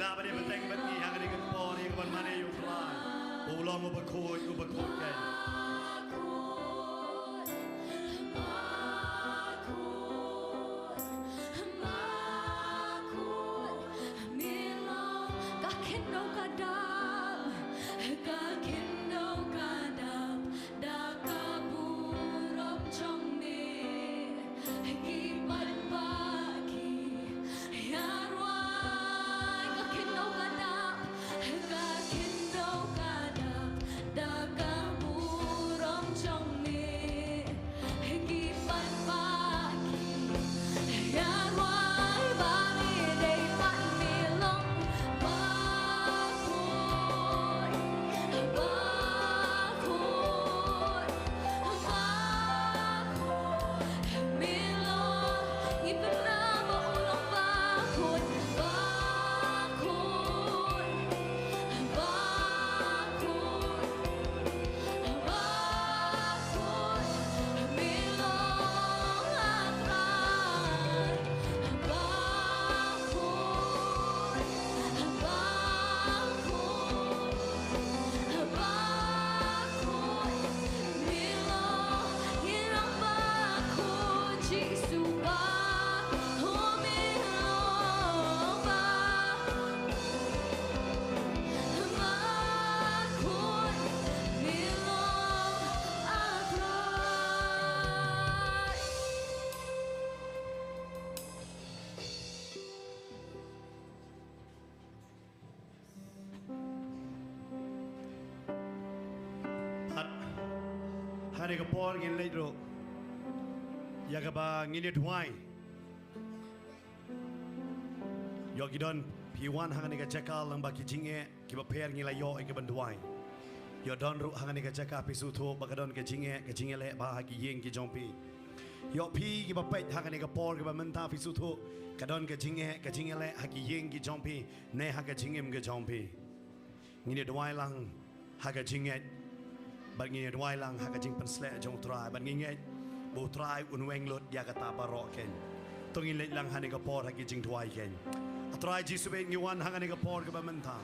Ila bade beteng bagi hang ni kepor ni keban mana yung try. Ulang ubekut kan. Hari kepor ngin leidro. Ya kaba ngin duai. Yogidon piwan hangani ka cakal lang baki jinge kiba per ngila yo ke banduai. Yo don ru hangani ka cakap pisuto bakadon ke jinge le ba haki yeng ki jompi. Yo pi kiba pet hangani ka por kiba menta pisuto kadon ke jinge le haki yeng ki jompi ne haka jingem ke jompi. Ngin duai lang haka jinge bagi ni dua lang hakajing penslet jong try bagi ngai bo try unweng lot ya kata baroken tongin let lang hani kapor hakajing dua ken try ji sube ngiwan hangani kapor ke bamenta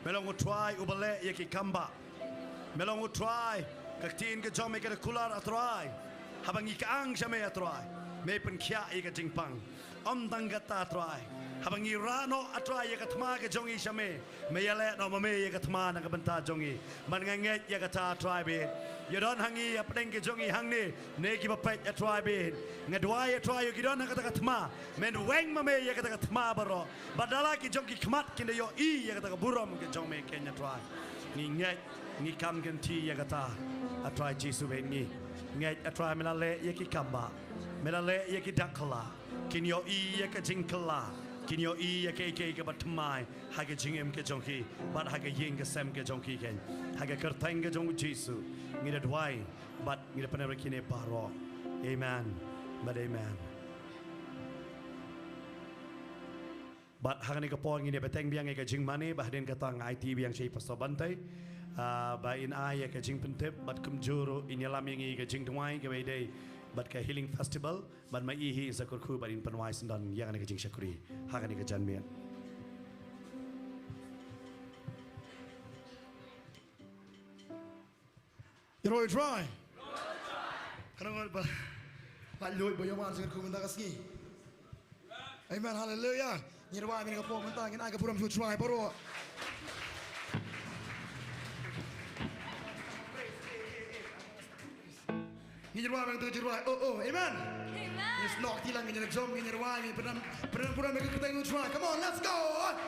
melong try ubale ya ki kamba melong try kaktin ke jome ke kular try habangi ka ang jame try me pen kya ya kajing pang om dang kata try habangi rano atrai ya katma ke jongi shame me yale no mame ya katma na kabenta jongi man nganget ya kata try be ya don hangi ya pedeng ke jongi hang ni ne ki bapet ya try be ngadwa ya try ki don kata katma men weng mame ya kata katma baro badala ki jongi kmat kinde yo I ya kata burom ke jong me kenya try ni nget ni kam kan ti ya kata atrai jisu be ni nget atrai melale ya ki kamba melale ya ki dakala kin yo I ya ka jingkala Kinyo I ya ke batmai haga jingem ke jongki bat haga yeng ke sem ke jongki ken haga kerteng ke jong Jesu ngira dwai bat ngira panever kine paro amen but amen bat haga ni kapor ngira beteng biang ke jing mani bahden katang IT biang sei pastor bantai ba in ay ke jing pentep bat kumjuro in yalam yang ke jing dwai ke day but ke healing festival but mai hi zakurku but in panwai sandan yang ni ke jing syakuri haga ni ke janmian Roy try kanang ba loy boyaman zakurku menta kasni amen hallelujah nyirwa ni kapong menta ngin aga puram try paro Nginyirwa bang tu jirwa oh amen yes knock tilang nginyir jom nginyirwa ni pernah mereka kita try come on let's go come on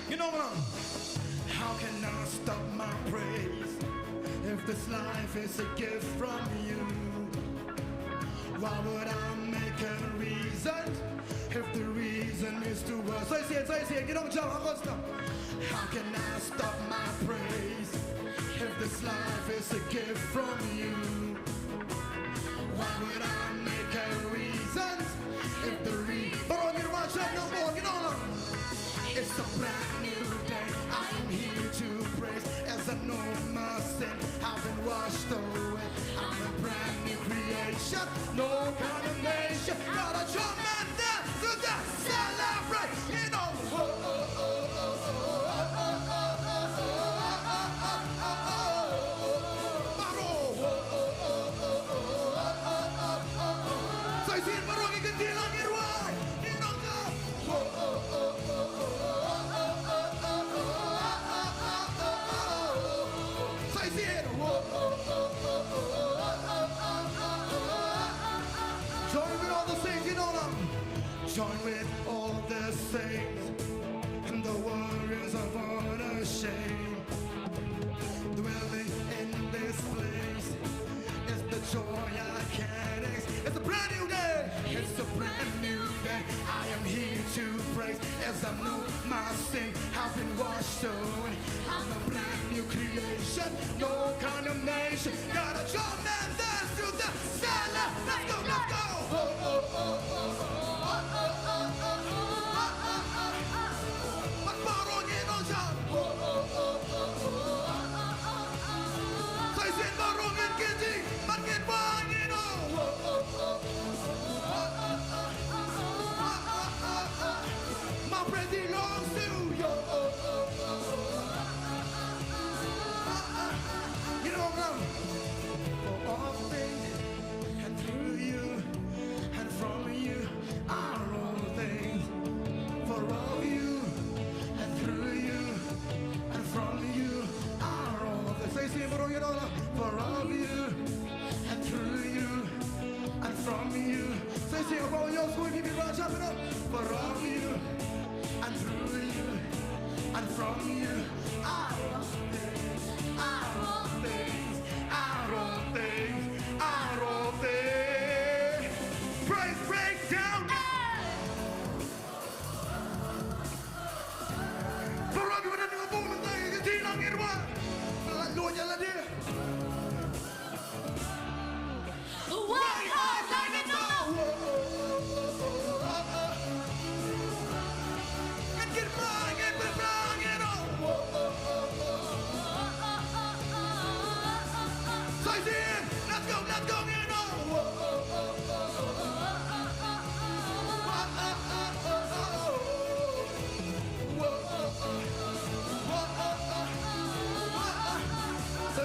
you know what how can I stop my praise if this life is a gift from you? Why would I make a reason if the reason is to us? So I say it, you don't jump, I'm gonna stop. How can I stop my praise if this life is a gift from you? Why would I make a reason if the reason? But on your watch out no more. join with all the saints and the warriors of unashamed. Dwelling in this place is the joy I can't explain. It's a brand new day. It's a brand new day. I am here to praise as I know my sin has been washed away. I'm a brand new creation, no condemnation. Got a jump and dance to the skyline. Let's go, let's go. Oh, oh, oh, oh, oh, oh, oh, oh, oh, Magbarongin ang siyang. Oh, oh, oh, oh, oh, oh. Sa isin barongin kiti, magkitbangin o. Oh, oh, oh, oh. My praise belongs to you. You know, for all things and through you and from you are all things. For all you and through you and from you are all things. Say, see, for all you and through you and from you. Say, see, for all your school people are jumping up. For all you and through you and from you are all things, are all things, are all things, are all things. Praise break down. For all you and the woman that you see on your way. Lord, you're there. Why are they not? Get wrong, you know. So let's go, you know. So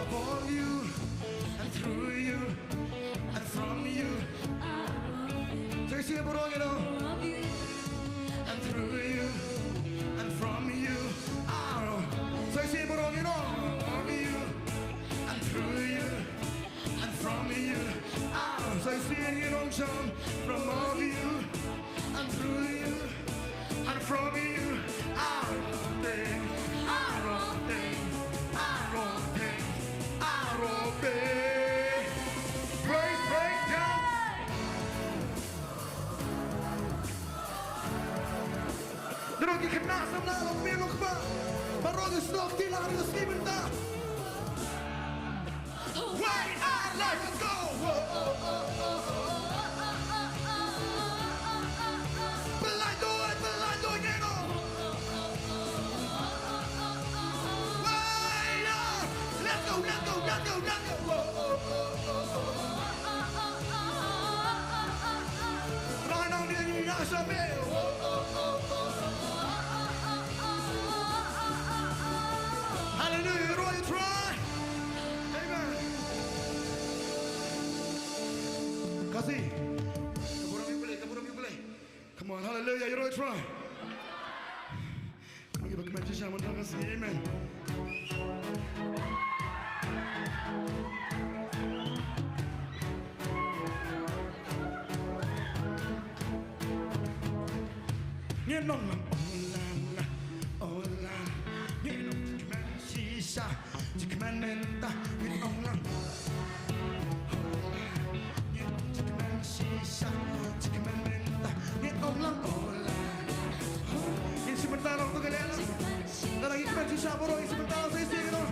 upon you and through you and from you. So you see, you know. And through you and from you are. So I say, but on you know, from you and through you and from you are. So I say, you know, John, from all you and through you and from you are all things, are all things, are all things, are all things. Praise break down. Drogi knas nam na lo mi lokba. Barog stok til har du skriven da. Why our life let's go. Belando you know. Why let's go. Right on the Yashabel. Hallelujah, Roy, try. Amen. Kasi, kaburang yung play. Come on, hallelujah, you Roy, try. Mag-ibag-imagine siya mo na kasi, amen. Nyenong lang, olan, nyenong jikiman sisa, jikiman menta, nyenong lang. Nyenong jikiman sisa, jikiman menta, nyenong lang, olan. Yung sementara untuk kalian, darang jikiman sisa bro, yung sementara saya sih gitu.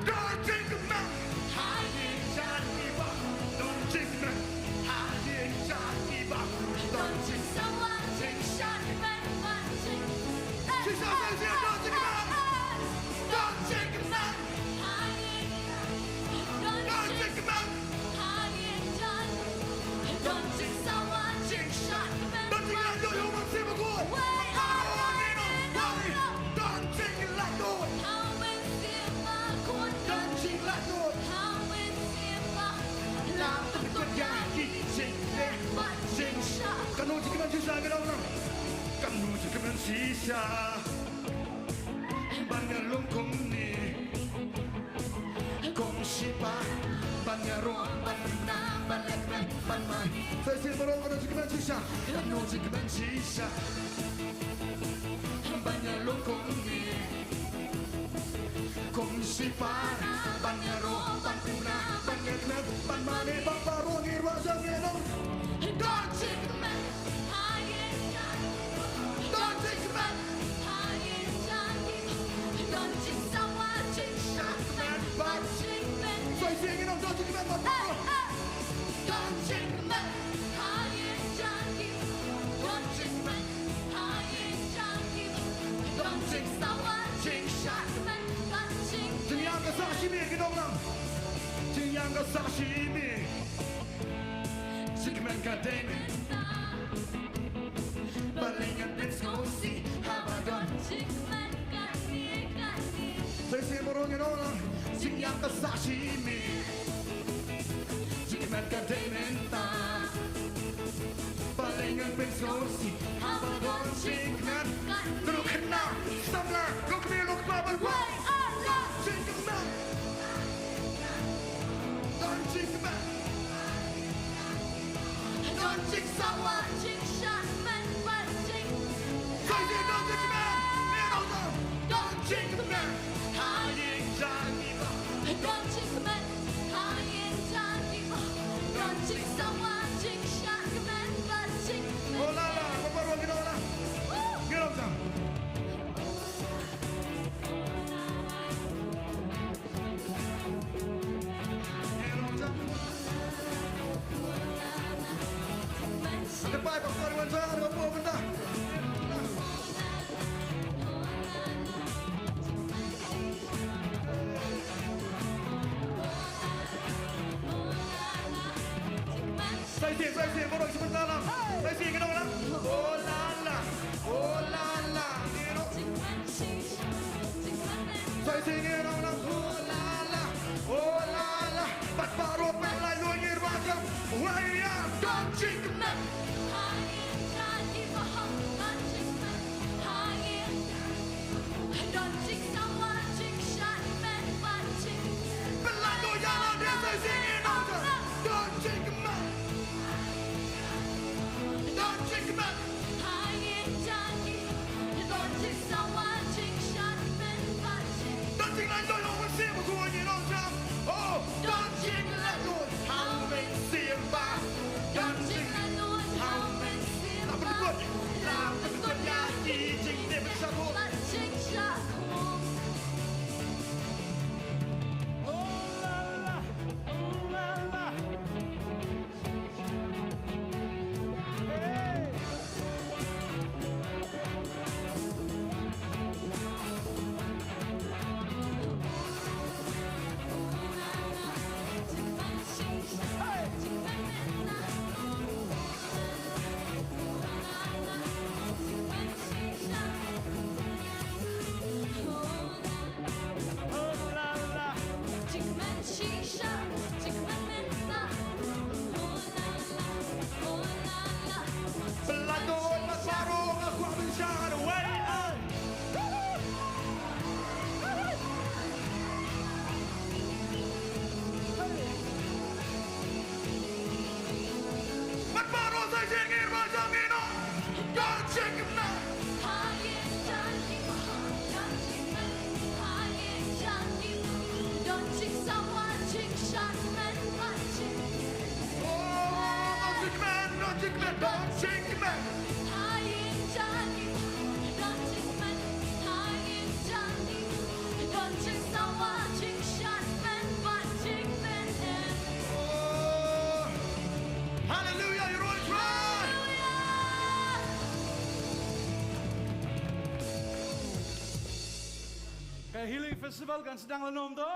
Don't think about hiding, shining, don't think about hiding, shining, don't think someone take shot and watching. She's always here, don't think about hiding, don't think about hiding, don't think someone take shot and watching. Don't think about your good. Don't think like good. Don't think like good. Kamu jikiman sisa ganaw na. Kamu jikiman sisa. Banyak lungkong ni. Kong sipa Banyaro Banna Balekran Banmai Saya berong kena jika mencisha Kena jika mencisha Banyalo kongi Kong sipa Banyaro Banpuna Banyekran Banmane Bamparongi Rasa Geno Don't take me Don't take me Don't take someone Take shot man But take me So I sing it on Don't take me Don't take me Don't take me Don't take someone Take shot man But take me Tianga sashimi Ginonam Tianga sashimi Chicken kademe Balingan bitskosi Habadon Chicken kademe Saya morongin orang Sinyang ke sashimi Chicken kademe Balingan bitskosi Habadon Chicken Dulu kena Samla Look me look babar Chicken man Don't chicken man Don't take someone, take shot, man, but take. Don't take man, don't take man. Hiding Johnny, don't take man. Hiding Johnny, don't take someone, take shot, man, but take. Oh la la, what are we doing? Get up there. Depan pastor wancar apa benda? Saya borong sebentar lah. Saya sing kenapa lah? Oh la la, oh la la. Saya sing kenapa lah? Oh la la, oh la la. Pat baru pelai luar macam. Wah ya, don't drink me. Healing Festival kan sedang lenom tu.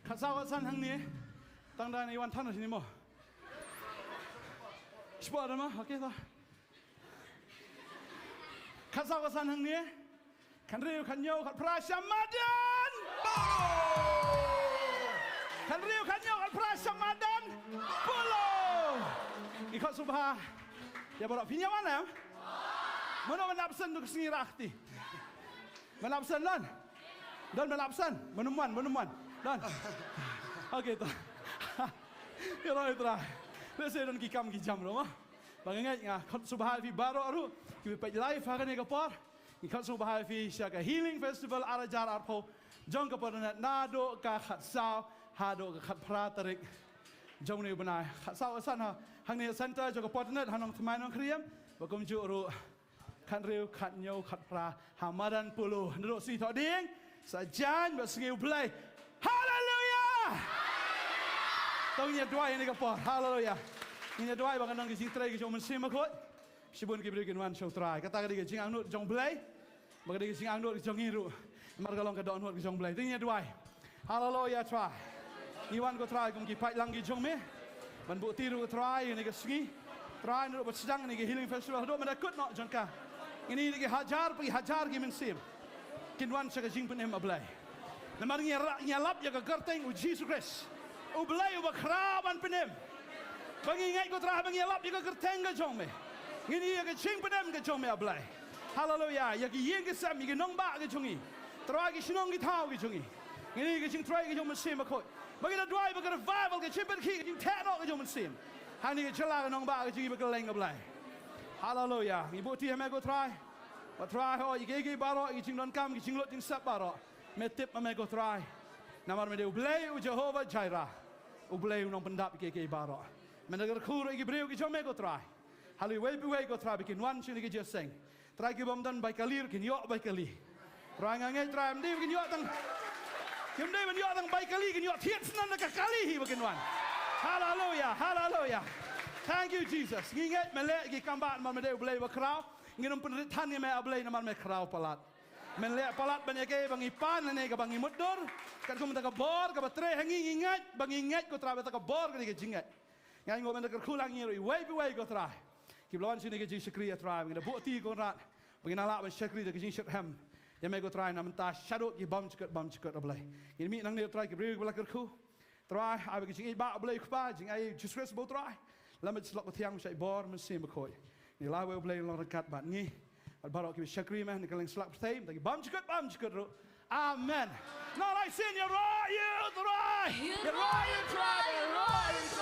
Kasawasan hang ni, tangda ni wan tanah sini mo. Sport ada mah, okey tak? Kasawasan hang ni, kan riu kan nyau kan prasamadan. Kan riu kan nyau kan prasamadan. Polo. Ikut subha, ya baru pinya mana? Mana menabsen tu kesini rakti. Menabsen lan? Don berlapsan, menemuan. Don. Okey tu. Ya Allah itu lah. Saya don kikam kijam rumah. Bagai kot subah fi baru aru. Kita pergi live hari ni kapor. Kot subah fi syaka healing festival arajar arpo. Jong kapor nado ka khat sao hado ka khat pratarik. Jong ni benai khat sao asan ha. Hang ni center jong kapor net hanong temai nong kriam. Bakum ju ru. Khat riu khat nyau khat pra hamadan puluh. Nado si thok ding. Sajan berskill play. Hallelujah! Tong nya dua ini kapor. Hallelujah. Ini dua bagan nang kising try kising mensim akot. Sibun kibri kinwan show try. Kata kali kising anut jong play. Bagan kising anut jong iru. Margalong ka don jong play. Ini dua. Hallelujah try. Iwan ko try kum ki pai lang ki jong me. Ban bu tiru try ini kising. Try nurut bersedang ini healing festival. Do mendakut nok jongka. Ini ki hajar ki mensim. Kinwan sa kising penem ablay. Namar nyalap ya ka gerteng u Jesus Christ. Ublay u bakraban penem. Bangi ngai ko tra bangi lap ya ka gerteng ka jong me. Ngini ya ka ching penem ka jong me ablay. Hallelujah. Ya ki yeng ka sam ki nong ba ka jongi. Tra ki sinong ki thau ki jongi. Ngini ka ching try ka jong mesim akoi. Bangi na dwai ba ka revival ka chimpen ki ka ta no ka jong mesim. Hani ka chala ka nong ba ka jongi ba ka leng ablay. Hallelujah. Ibu ti me ko try. Ba try ho i ge baro i ching don kam ki ching lot ching sap baro. Me tip me ko try. Namar me de ublay u Jehovah Jireh. Ublay u nong pendap ke baro. Menegar khur igi breu ki jome ko try. Hali we ko try bikin wan chini ki just sing. Try ki bom dan bai kalir kin yo bai kali. Try ngangai try mdi bikin yo tang. Kim dei ben yo tang bai kali kin yo thiet snan ka kali hi bikin wan. Hallelujah, hallelujah. Thank you Jesus. Nginget mele ki kambat man me de ublay ba krau. Nginom penritan ni me ablay naman me krau palat. Men le palat banyak ke bangi pan ne ka bangi mudur. Kan ko menta ka bor ka batre hangi ingat bangi ingat ko tra ka bor ka ni jingat. Ngai ngom nak kulang ngiri way go try. Kiblon sini ke jing sekri try ngina bukti ko rat. Bangina la ba sekri de jing sekhem. Ya me go try na menta shadow ki bam chikot ablay. Ini mi nang ni try ki bri bla kerku. Try ai ke jing ba ablay khpa jing ai Jesus bo try. Lamat slok ko thiang sai bor men sim khoi. Ni la we ablay long rakat bat ngi. Al barok ki sekri man ni kaling slap time taki bam chikot ro. Amen. No, I sing you right, you try. You try.